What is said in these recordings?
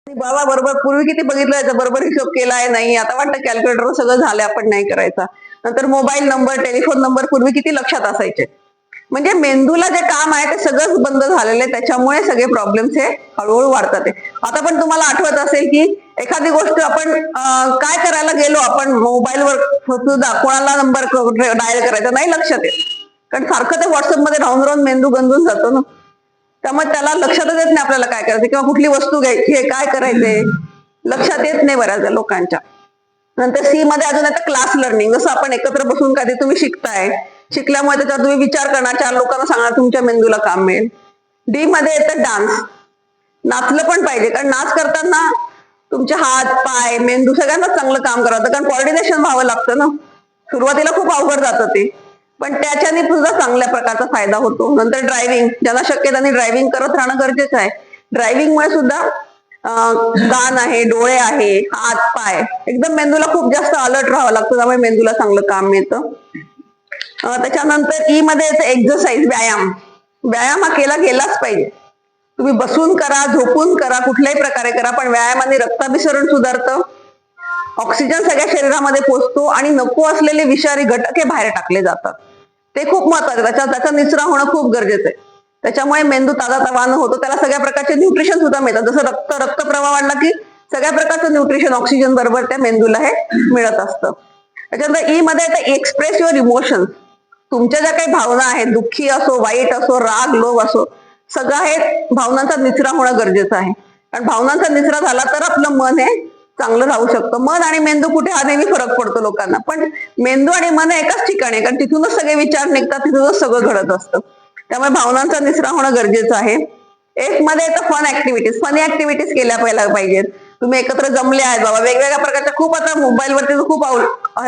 बाबा बरोबर पूर्वी किती बघितलं याचं बरोबर हिशोब केलाय नाही, आता वाटतं कॅल्क्युलेटर सगळं झालंय आपण नाही करायचा. नंतर मोबाईल नंबर, टेलिफोन नंबर पूर्वी किती लक्षात असायचे. म्हणजे मेंदूला जे काम आहे ते सगळंच बंद झालेलं आहे, त्याच्यामुळे सगळे प्रॉब्लेम्स हे हळूहळू वाढतात आहे. आता पण तुम्हाला आठवत असेल की एखादी गोष्ट आपण काय करायला गेलो, आपण मोबाईलवर सुद्धा कोणाला नंबर डायल करायचा नाही लक्षात येत, कारण सारखं ते व्हॉट्सअपमध्ये राहून राहून मेंदू गंजून जातो ना. त्यामुळे त्याला लक्षातच येत नाही आपल्याला काय करायचं किंवा कुठली वस्तू घ्यायची आहे, काय करायचंय लक्षात येत नाही बऱ्याच लोकांच्या. नंतर सी मध्ये अजून येतं क्लास लर्निंग. जसं आपण एकत्र बसून कधी तुम्ही शिकताय, शिकल्यामुळे त्याच्यावर तुम्ही विचार करणार, 4 लोकांना सांगणार, तुमच्या मेंदूला काम मिळेल. डी मध्ये येतं डान्स. नाचलं पण पाहिजे, कारण नाच करताना तुमचे हात पाय मेंदू सगळ्यांनाच चांगलं काम करावं, कारण कोऑर्डिनेशन व्हावं लागतं ना. सुरुवातीला खूप अवघड जातं ते, पण त्याच्याने सुद्धा चांगल्या प्रकारचा फायदा होतो. नंतर ड्रायव्हिंग, ज्यांना शक्य त्यांनी ड्रायव्हिंग करत राहणं गरजेचं आहे. ड्रायव्हिंगमुळे सुद्धा कान आहे, डोळे आहे, हात पाय एकदम मेंदूला खूप जास्त अलर्ट राहावं लागतं, त्यामुळे मेंदूला चांगलं काम मिळतं. त्याच्यानंतर ई मध्ये येतं एक्झरसाइज, व्यायाम. व्यायाम हा केला गेलाच पाहिजे. तुम्ही बसून करा, झोपून करा, कुठल्याही प्रकारे करा, पण व्यायामाने रक्ताभिसरण सुधारतं, ऑक्सिजन सगळ्या शरीरामध्ये पोहोचतो आणि नको असलेले विषारी घटक हे बाहेर टाकले जातात. ते खूप महत्वाचं, त्याचा निचरा होणं खूप गरजेचं आहे. त्याच्यामुळे मेंदू ताजातवाना होतो, त्याला सगळ्या प्रकारचे न्यूट्रिशन सुद्धा मिळतात. जसं रक्तप्रवाह वाढला की सगळ्या प्रकारचं न्यूट्रिशन ऑक्सिजन बरोबर त्या मेंदूला हे मिळत असतं. त्याच्यानंतर ई मध्ये येतं एक्सप्रेस युअर इमोशन. तुमच्या ज्या काही भावना आहेत, दुःखी असो, वाईट असो, राग लोभ असो, सगळं हे भावनांचा निचरा होणं गरजेचं आहे. कारण भावनांचा निचरा झाला तर आपलं मन हे चांगलं राहू शकतं. मन आणि मेंदू कुठे हा नेहमी फरक पडतो लोकांना, पण मेंदू आणि मन एकाच ठिकाणी, कारण तिथूनच सगळे विचार निघतात, तिथूनच सगळं घडत असतं. त्यामुळे भावनांचा निचरा होणं गरजेचं आहे. एक मध्ये येतं फन ऍक्टिव्हिटीज. फनी ऍक्टिव्हिटीज केल्या पाहिजेत. तुम्ही एकत्र जमले आहेत बाबा, वेगवेगळ्या प्रकारच्या खूप आता मोबाईलवरती खूप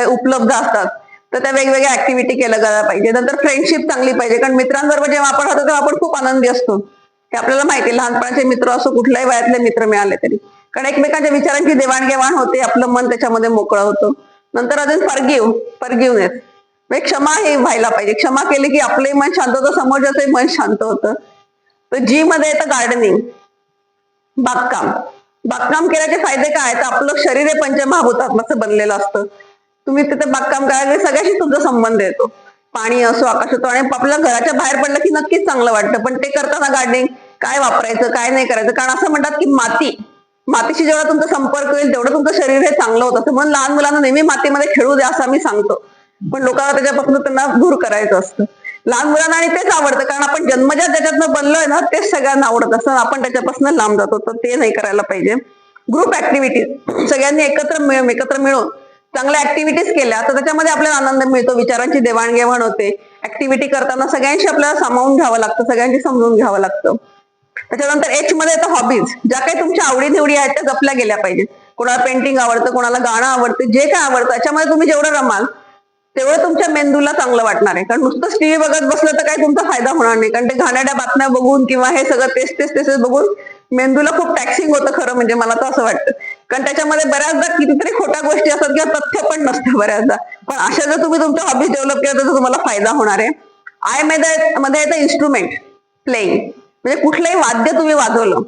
उपलब्ध असतात, तर त्या वेगवेगळ्या ऍक्टिव्हिटी केल्या गेल्या पाहिजे. नंतर फ्रेंडशिप चांगली पाहिजे, कारण मित्रांबरोबर जेव्हा आपण राहतो तेव्हा आपण खूप आनंदी असतो. हे आपल्याला माहिती, लहानपणाचे मित्र असो, कुठल्याही वयातले मित्र मिळाले तरी, कारण एकमेकांच्या विचारांची देवाणघेवाण होते, आपलं मन त्याच्यामध्ये मोकळं होतं. नंतर अजून फॉरगिव्हनेस, म्हणजे क्षमा हे व्हायला पाहिजे. क्षमा केली की आपलंही मन शांत होतं, समोरच्याचंही मन शांत होतं. तर जी मध्ये येतं गार्डनिंग, बागकाम. बागकाम केल्याचे फायदे काय, तर आपलं शरीर हे पंचमहाभूतात्मक बनलेलं असतं. तुम्ही तिथे बागकाम करायला सगळ्याशी तुमचा संबंध येतो. पाणी असो, आकाश असो, आणि आपल्या घराच्या बाहेर पडलं की नक्कीच चांगलं वाटतं. पण ते करताना गार्डनिंग काय वापरायचं, काय नाही करायचं, कारण असं म्हणतात की मातीशी जेवढा तुमचा संपर्क होईल तेवढं तुमचं शरीर हे चांगलं होत असतं. म्हणून लहान मुलांना नेहमी मातीमध्ये खेळू द्या असं आम्ही सांगतो, पण लोकांना त्याच्यापासून त्यांना दूर करायचं असतं. लहान मुलांना आणि तेच आवडतं, कारण आपण जन्मजात ज्याच्यातनं बनलोय ना तेच सगळ्यांना आवडत असतं, आपण त्याच्यापासून लांब जातो, तर ते नाही करायला पाहिजे. ग्रुप ऍक्टिव्हिटीज, सगळ्यांनी एकत्र मिळून चांगल्या ऍक्टिव्हिटीज केल्या तर त्याच्यामध्ये आपल्याला आनंद मिळतो, विचारांची देवाणघेवाण होते. ऍक्टिव्हिटी करताना सगळ्यांशी आपल्याला सामावून घ्यावं लागतं, सगळ्यांशी समजून घ्यावं लागतं. त्याच्यानंतर एच मध्ये येतं हॉबीज. ज्या काही तुमच्या आवडीनिवडी आहेत त्या जपल्या गेल्या पाहिजेत. कोणाला पेंटिंग आवडतं, कोणाला गाणं आवडतं, जे काय आवडतं त्याच्यामध्ये तुम्ही जेवढं रमाल तेवढं तुमच्या मेंदूला चांगलं वाटणार आहे. कारण नुसतंच टीव्ही बघत बसलं तर काही तुमचा फायदा होणार नाही, कारण ते घाणेरड्या बातम्या बघून किंवा हे सगळं तेच बघून मेंदूला खूप टॅक्सिंग होतं, खरं म्हणजे मला तर असं वाटतं. कारण त्याच्यामध्ये बऱ्याचदा कितीतरी खोट्या गोष्टी असतात किंवा तथ्य पण नसतं बऱ्याचदा, पण अशा जर तुम्ही तुमच्या हॉबीज डेव्हलप केल्या तर तुम्हाला फायदा होणार आहे. आय मध्ये येतं इन्स्ट्रुमेंट प्लेइंग, म्हणजे कुठलंही वाद्य तुम्ही वाजवलं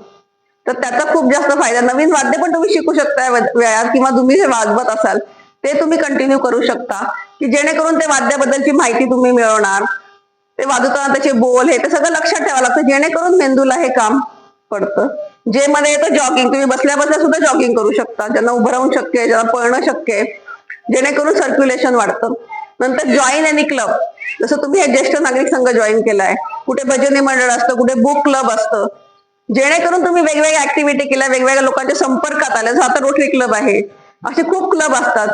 तर त्याचा खूप जास्त फायदा. नवीन वाद्य पण तुम्ही शिकू शकता वेळात, किंवा तुम्ही जे वाजवत असाल ते तुम्ही कंटिन्यू करू शकता, की जेणेकरून ते वाद्याबद्दलची माहिती तुम्ही मिळवणार. ते वाजवताना त्याचे बोल हे ते सगळं लक्षात ठेवावं लागतं, जेणेकरून मेंदूला हे काम पडतं. जे मध्ये येतं जॉगिंग. तुम्ही बसल्या बसल्या सुद्धा जॉगिंग करू शकता, ज्यांना उभं राहून शक्य आहे, ज्यांना पळणं शक्य आहे, जेणेकरून सर्क्युलेशन वाढतं. नंतर जॉईन एनी क्लब. जसं तुम्ही हे ज्येष्ठ नागरिक संघ जॉईन केलाय, कुठे भजनी मंडळ असतं, कुठे बुक क्लब असतं, जेणेकरून तुम्ही वेगवेगळ्या ऍक्टिव्हिटी केल्या, वेगवेगळ्या लोकांच्या संपर्कात आल्या. जसं आता रोटरी क्लब आहे, असे खूप क्लब असतात,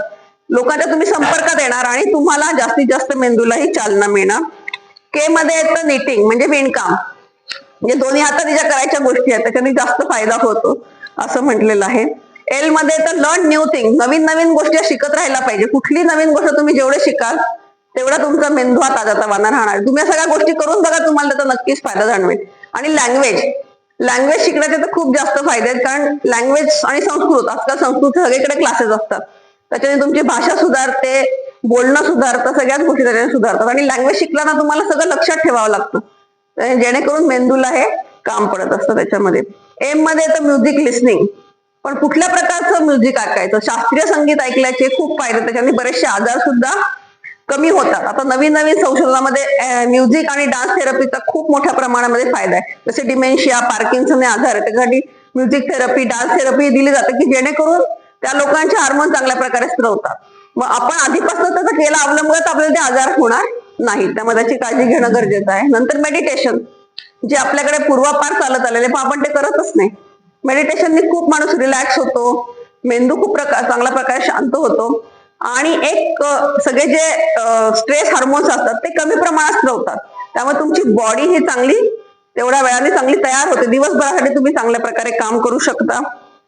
लोकांच्या तुम्ही संपर्कात येणार आणि तुम्हाला जास्तीत जास्त मेंदूलाही चालना मिळणार. के मध्ये येतं निटिंग, म्हणजे विणकाम. म्हणजे दोन्ही हाताने ज्या करायच्या गोष्टी आहेत त्याच्याने जास्त फायदा होतो असं म्हटलेलं आहे. एल मध्ये येतं लर्न न्यू थिंग. नवीन नवीन गोष्टी शिकत राहायला पाहिजे. कुठली नवीन गोष्ट तुम्ही जेवढे शिकाल तेवढा तुमचा मेंदू हा ताजातवाना राहणार. तुम्ही सगळ्या गोष्टी करून बघा, तुम्हाला त्याचा नक्कीच फायदा जाणवेल. आणि लँग्वेज शिकण्याचे तर खूप जास्त फायदे आहेत, कारण लँग्वेज आणि संस्कृत, आजकाल संस्कृत सगळीकडे क्लासेस असतात, त्याच्याने तुमची भाषा सुधारते, बोलणं सुधारतं, सगळ्याच गोष्टी त्याच्याने सुधारतात. आणि लँग्वेज शिकताना तुम्हाला सगळं लक्षात ठेवावं लागतं, जेणेकरून मेंदूला हे काम पडत असतं त्याच्यामध्ये. एम मध्ये येतं म्युझिक लिस्निंग. पण कुठल्या प्रकारचं म्युझिक ऐकायचं, शास्त्रीय संगीत ऐकल्याचे खूप फायदे, त्याच्याने बरेचसे आजार सुद्धा कमी होतात. आता नवीन नवीन संशोधनामध्ये म्युझिक आणि डान्स थेरपीचा खूप मोठ्या प्रमाणामध्ये फायदा आहे. जसे डिमेन्शिया, पार्किन्सन हे आजार आहे, त्याच्यासाठी म्युझिक थेरपी, डान्स थेरपी दिली जाते की जेणेकरून त्या लोकांचे हार्मोन चांगल्या प्रकारे स्त्रवतात. मग आपण आधीपासून त्याचा केला अवलंब करत आपल्याला ते आजार होणार नाही, त्यामुळे त्याची काळजी घेणं गरजेचं आहे. नंतर मेडिटेशन, जे आपल्याकडे पूर्वापार चालत आलेले पण आपण ते करतच नाही. मेडिटेशननी खूप माणूस रिलॅक्स होतो, मेंदू खूप चांगल्या प्रकारे शांत होतो आणि एक सगळे जे स्ट्रेस हार्मोन्स असतात ते कमी प्रमाणात स्त्रवतात. त्यामुळे तुमची बॉडी ही चांगली तेवढ्या वेळाने चांगली तयार होते, दिवसभरासाठी तुम्ही चांगल्या प्रकारे काम करू शकता.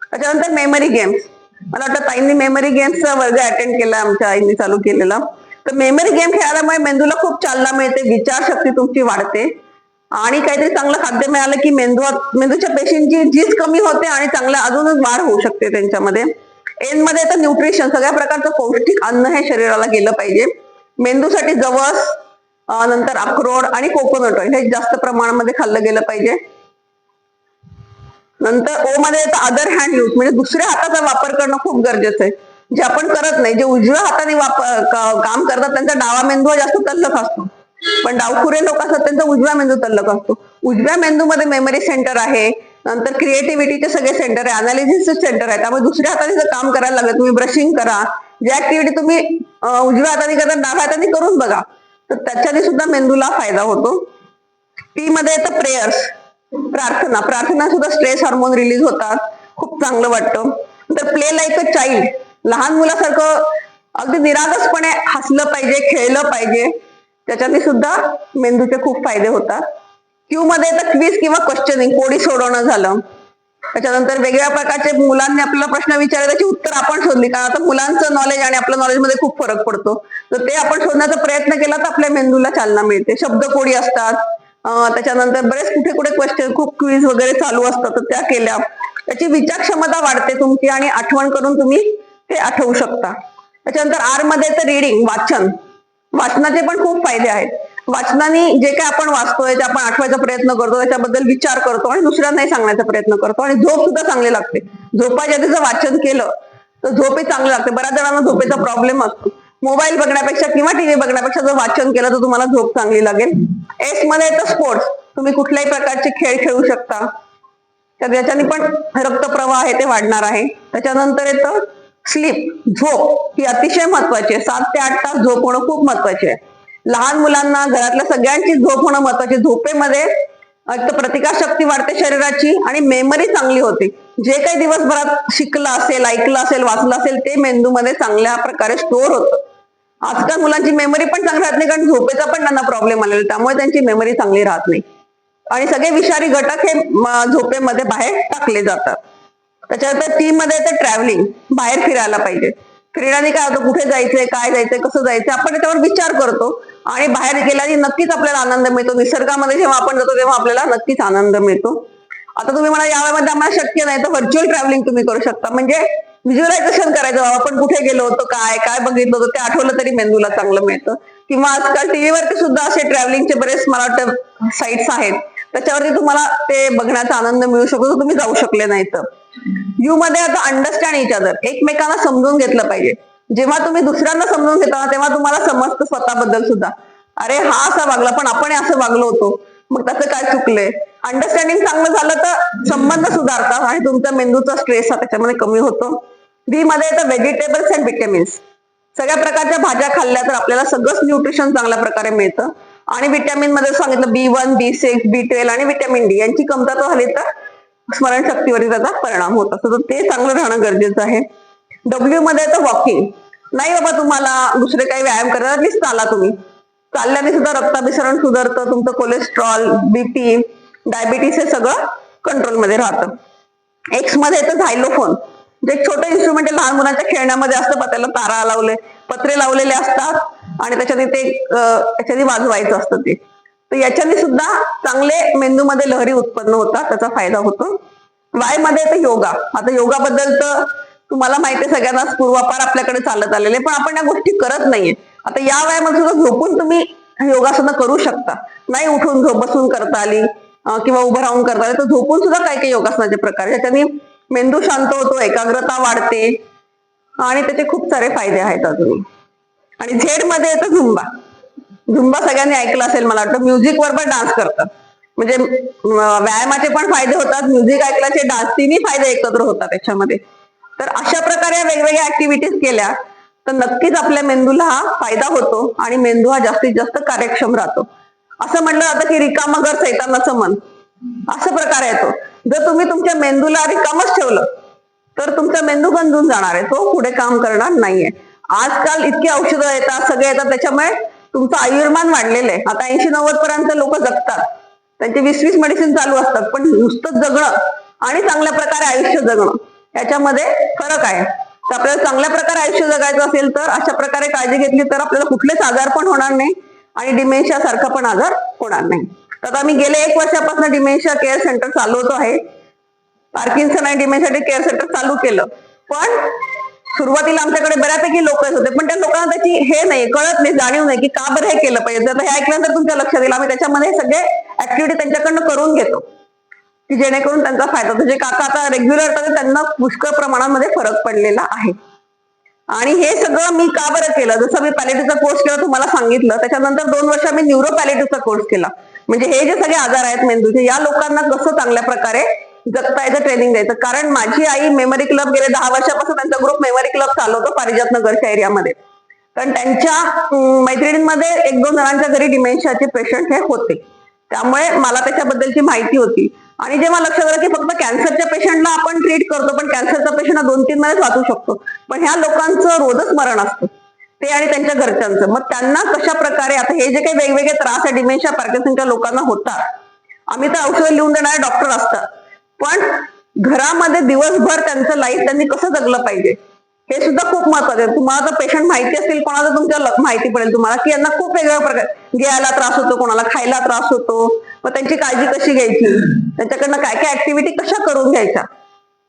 त्याच्यानंतर मेमरी गेम्स, मला वाटतं ताईंनी मेमरी गेम्सचा वर्ग अटेंड केला, आमच्या आईंनी चालू केलेला. तर मेमरी गेम खेळल्यामुळे मेंदूला खूप चालना मिळते, विचारशक्ती तुमची वाढते आणि काहीतरी चांगलं खाद्य मिळालं की मेंदूच्या पेशींची झीज कमी होते आणि चांगलं अजूनच वाढ होऊ शकते त्यांच्यामध्ये. एन मध्ये तर न्यूट्रिशन, सगळ्या प्रकारचं पौष्टिक अन्न हे शरीराला गेलं पाहिजे. मेंदूसाठी जवस, नंतर अक्रोड आणि कोकोनट ऑइल हे जास्त प्रमाणामध्ये खाल्लं गेलं पाहिजे. नंतर ओ मध्ये येतं अदर हँड यूज, म्हणजे दुसऱ्या हाताचा वापर करणं खूप गरजेचं आहे, जे आपण करत नाही. जे उजव्या हाताने काम करतात त्यांचा डावा मेंदू जास्त तल्लख असतो, पण डावखुरे लोक असतात त्यांचा उजव्या मेंदू तल्लख असतो. उजव्या मेंदूमध्ये मेमरी सेंटर आहे, नंतर क्रिएटिव्हिटीचे सगळे सेंटर आहे, अनालिसिसचे सेंटर आहे. त्यामुळे दुसऱ्या हाताने जर काम करायला लागलं, तुम्ही ब्रशिंग करा, जी ऍक्टिव्हिटी तुम्ही उजव्या हाताने करता डाव्या हाताने करून बघा, तर त्याच्याने सुद्धा मेंदूला फायदा होतो. टी मध्ये येतं प्रेयर्स, प्रार्थना सुद्धा स्ट्रेस हार्मोन रिलीज होतात, खूप चांगलं वाटतं. तर प्ले लाईक अ चाइल्ड, लहान मुलासारखं अगदी निरागसपणे हसलं पाहिजे, खेळलं पाहिजे, त्याच्याने सुद्धा मेंदूचे खूप फायदे होतात. क्यू मध्ये तर क्विज किंवा क्वेश्चनिंग, कोडी सोडवणं झालं. त्याच्यानंतर वेगवेगळ्या प्रकारचे मुलांनी आपल्याला प्रश्न विचारले, त्याची उत्तर आपण शोधली, कारण आता मुलांचं नॉलेज आणि आपल्या नॉलेजमध्ये खूप फरक पडतो, तर ते आपण शोधण्याचा प्रयत्न केला तर आपल्या मेंदूला चालना मिळते. शब्द कोडी असतात, त्याच्यानंतर बरेच कुठे कुठे क्वेश्चन, खूप क्विज वगैरे चालू असतात, तर त्या केल्या, त्याची विचार क्षमता वाढते तुमची आणि आठवण करून तुम्ही ते आठवू शकता. त्याच्यानंतर आर मध्ये तर रीडिंग, वाचनाचे पण खूप फायदे आहेत. वाचनाने जे काय आपण वाचतोय ते आपण आठवायचा प्रयत्न करतो, त्याच्याबद्दल विचार करतो आणि दुसऱ्यांनाही सांगण्याचा प्रयत्न करतो आणि झोप सुद्धा चांगली लागते. झोपाच्या आधी जर वाचन केलं तर झोपही चांगली लागते. बऱ्याच जणांना झोपेचा प्रॉब्लेम असतो, मोबाईल बघण्यापेक्षा किंवा टीव्ही बघण्यापेक्षा जर वाचन केलं तर तुम्हाला झोप चांगली लागेल. एस मध्ये येतं स्पोर्ट्स, तुम्ही कुठल्याही प्रकारचे खेळ खेळू शकता, तर याच्याने पण रक्तप्रवाह आहे ते वाढणार आहे. त्याच्यानंतर येतं स्लीप, झोप ही अतिशय महत्वाची आहे. 7 ते 8 तास झोप होणं खूप महत्वाचे आहे. लहान मुलांना, घरातल्या सगळ्यांची झोप होणं महत्वाची. झोपेमध्ये प्रतिकारशक्ती वाढते शरीराची आणि मेमरी चांगली होते. जे काही दिवसभरात शिकलं असेल, ऐकलं असेल, वाचलं असेल ते मेंदूमध्ये चांगल्या प्रकारे स्टोअर होतं. आजकाल मुलांची मेमरी पण चांगली राहत नाही, कारण झोपेचा पण त्यांना प्रॉब्लेम आलेला, त्यामुळे त्यांची मेमरी चांगली राहत नाही आणि सगळे विषारी घटक हे झोपेमध्ये बाहेर टाकले जातात. त्याच्यानंतर टी मध्ये तर ट्रॅव्हलिंग, बाहेर फिरायला पाहिजे. फिरण्याने काय होतं, कुठे जायचंय, काय जायचंय, कसं जायचं, आपण त्याच्यावर विचार करतो आणि बाहेर गेल्याने नक्कीच आपल्याला आनंद मिळतो. निसर्गामध्ये जेव्हा आपण जातो तेव्हा आपल्याला नक्कीच आनंद मिळतो. आता तुम्ही म्हणा या वेळेमध्ये आम्हाला शक्य नाही, तर व्हर्च्युअल ट्रॅव्हलिंग तुम्ही करू शकता, म्हणजे व्हिज्युअलायझेशन करायचं, आपण कुठे गेलो होतो, काय काय बघितलं होतं ते आठवलं तरी मेंदूला चांगलं मिळतं. किंवा आजकाल टीव्हीवरती सुद्धा असे ट्रॅव्हलिंगचे बरेच मला वाटतं साईट्स आहेत, त्याच्यावरती तुम्हाला ते बघण्याचा आनंद मिळू शकतो, तुम्ही जाऊ शकले नाही तर. यू मध्ये आता अंडरस्टँड इच अदर, एकमेकांना समजून घेतलं पाहिजे. जेव्हा तुम्ही दुसऱ्यांना समजून घेता तेव्हा तुम्हाला समजतं स्वतःबद्दल सुद्धा, अरे हा असा वागला पण आपण असं वागलो होतो, मग त्याचं काय चुकलंय. अंडरस्टँडिंग चांगलं झालं तर संबंध सुधारतात आणि तुमचा मेंदूचा स्ट्रेस हा त्याच्यामध्ये कमी होतो. बी मध्ये येतं व्हेजिटेबल्स अँड व्हिटॅमिन्स, सगळ्या प्रकारच्या भाज्या खाल्ल्या तर आपल्याला सगळंच न्यूट्रिशन चांगल्या प्रकारे मिळतं आणि व्हिटॅमिन मध्ये सांगितलं B1, B6, B12 आणि व्हिटॅमिन डी यांची कमतरता झाली तर स्मरणशक्तीवरती त्याचा परिणाम होत असतो, तर ते चांगलं राहणं गरजेचं आहे. डब्ल्यू मध्ये येतं वॉकिंग, नाही बाबा तुम्हाला दुसरे काही व्यायाम करतात, ॲटलीस्ट चाला तुम्ही, चालल्याने सुद्धा रक्ताभिसरण सुधारतं, तुमचं कोलेस्ट्रॉल, बीपी, डायबिटीस हे सगळं कंट्रोलमध्ये राहतं. एक्स मध्ये येतं झायलोफोन, जे छोटं इन्स्ट्रुमेंट लहान मुलांच्या खेळण्यामध्ये असतं, त्याला तारा लावले, पत्रे लावलेले असतात आणि त्याच्याने ते वाजवायचं असतं ते, तर याच्याने सुद्धा चांगले मेंदूमध्ये लहरी उत्पन्न होतात, त्याचा फायदा होतो. वाय मध्ये येतं योगा, आता योगाबद्दल तर तुम्हाला माहिती आहे सगळ्यांनाच, पूर्वापार आपल्याकडे चालत आलेले, पण आपण या गोष्टी करत नाहीये. आता या वयामध्ये सुद्धा झोपून तुम्ही योगासनं करू शकता, नाही उठून बसून करता आली किंवा उभं राहून करता आली तर झोपून सुद्धा काही काही योगासनाचे प्रकार, ज्याच्यानी मेंदू शांत होतो, एकाग्रता वाढते आणि त्याचे खूप सारे फायदे आहेत अजून. आणि झेड मध्ये येतं झुंबा. झुंबा सगळ्यांनी ऐकलं असेल मला वाटतं. म्युझिक वर पण डान्स करतात. म्हणजे व्यायामाचे पण फायदे होतात, म्युझिक ऐकल्याचे डान्स, तिन्ही फायदे एकत्र होतात त्याच्यामध्ये. तर अशा प्रकारे वेगवेगळ्या ऍक्टिव्हिटीज केल्या तर नक्कीच आपल्या मेंदूला हा फायदा होतो आणि मेंदू हा जास्तीत जास्त कार्यक्षम राहतो. असं म्हटलं जातं की रिकामं घर सैतानाचं मन, असं प्रकार येतो. जर तुम्ही तुमच्या मेंदूला रिकामच ठेवलं तर तुमचा मेंदू गंजून जाणार आहे, तो पुढे काम करणार नाहीये. आजकाल इतकी औषधं येतात, सगळे येतात, त्याच्यामुळे तुमचं आयुर्मान वाढलेलं आहे. आता 80-90 पर्यंत लोक जगतात, त्यांचे 20-20 मेडिसिन चालू असतात, पण नुसतं जगणं आणि चांगल्या प्रकारे आयुष्य जगणं याच्यामध्ये फरक आहे. तर आपल्याला चांगल्या प्रकारे आयुष्य जगायचं असेल तर अशा प्रकारे काळजी घेतली तर आपल्याला कुठलेच आजार पण होणार नाही आणि डिमेन्शिया सारखा पण आजार होणार नाही. तर आता मी गेले 1 वर्षापासून डिमेन्शिया केअर सेंटर चालवतो आहे. पार्किन्सन आणि डिमेन्शिया केअर सेंटर चालू केलं, पण सुरुवातीला आमच्याकडे बऱ्यापैकी लोक येत होते, पण त्या लोकांना त्याची हे नाही, कळत नाही, जाणीव नाही की का बरं हे केलं पाहिजे. तर हे ऐकल्यानंतर तुमच्या लक्षात येईल, आम्ही त्याच्यामध्ये सगळे ऍक्टिव्हिटी त्यांच्याकडनं करून घेतो की जेणेकरून त्यांचा फायदा होतो. जे काका आता रेग्युलर येतात त्यांना पुष्कळ प्रमाणामध्ये फरक पडलेला आहे. आणि हे सगळं मी का बरं केलं, जसं मी पॅलेटिव्हचा कोर्स केला तुम्हाला सांगितलं, त्याच्यानंतर 2 वर्ष मी न्यूरो पॅलेटिव्हचा कोर्स केला. म्हणजे हे जे सगळे आजार आहेत मेंदूचे, या लोकांना कसं चांगल्या प्रकारे जगता येतं, ट्रेनिंग द्यायचं. कारण माझी आई मेमरी क्लब गेले 10 वर्षापासून त्यांचा ग्रुप मेमरी क्लब चालवतो पारिजात नगरच्या एरियामध्ये. कारण त्यांच्या मैत्रिणींमध्ये 1-2 जणांच्या घरी डिमेन्शियाचे पेशंट हे होते, त्यामुळे मला त्याच्याबद्दलची माहिती होती. आणि जेव्हा लक्षात आलं की फक्त कॅन्सरच्या पेशंटला आपण ट्रीट करतो, पण कॅन्सरचा पेशंट 2-3 महिन्यात वाचू शकतो, पण ह्या लोकांचं रोजच मरण असतं, ते आणि त्यांच्या घरच्यांचं. मग त्यांना कशा प्रकारे, आता हे जे काही वेगवेगळे त्रास आहे डिमेन्शिया पार्किन्सनच्या लोकांना होतात, आम्ही तर औषधं लिहून देणारे डॉक्टर असतात, पण घरामध्ये दिवसभर त्यांचं लाईफ त्यांनी कसं जगलं पाहिजे हे सुद्धा खूप महत्वाचं आहे. तुम्हाला जर पेशंट माहिती असतील, कोणाला तुमच्या माहिती पडेल तुम्हाला की यांना खूप वेगवेगळ्या प्रकारे गिळायला त्रास होतो, कोणाला खायला त्रास होतो, मग त्यांची काळजी कशी घ्यायची, त्यांच्याकडनं काय काय ऍक्टिव्हिटी कशा करून घ्यायच्या,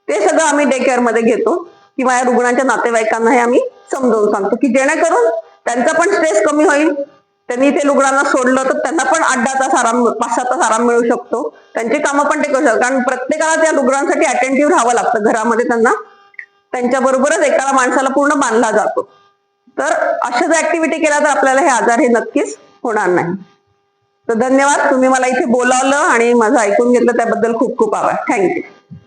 ते सगळं आम्ही डे केअर मध्ये घेतो किंवा या रुग्णांच्या नातेवाईकांना हे आम्ही समजावून सांगतो की जेणेकरून त्यांचा पण स्ट्रेस कमी होईल. त्यांनी ते रुग्णांना सोडलं तर त्यांना पण 8-10 तास आराम, 5-7 तास आराम मिळू शकतो, त्यांची कामं पण ते करू शकतात. कारण प्रत्येकाला त्या रुग्णांसाठी अटेंटिव्ह राहावं लागतं घरामध्ये, त्यांना त्यांच्या बरोबरच एका माणसाला पूर्ण बांधला जातो. तर अशा जर ऍक्टिव्हिटी केल्या तर आपल्याला हे आजार हे नक्कीच होणार नाही. तर धन्यवाद, तुम्ही मला इथे बोलावलं आणि माझं ऐकून घेतलं त्याबद्दल खूप खूप आभार. थँक्यू.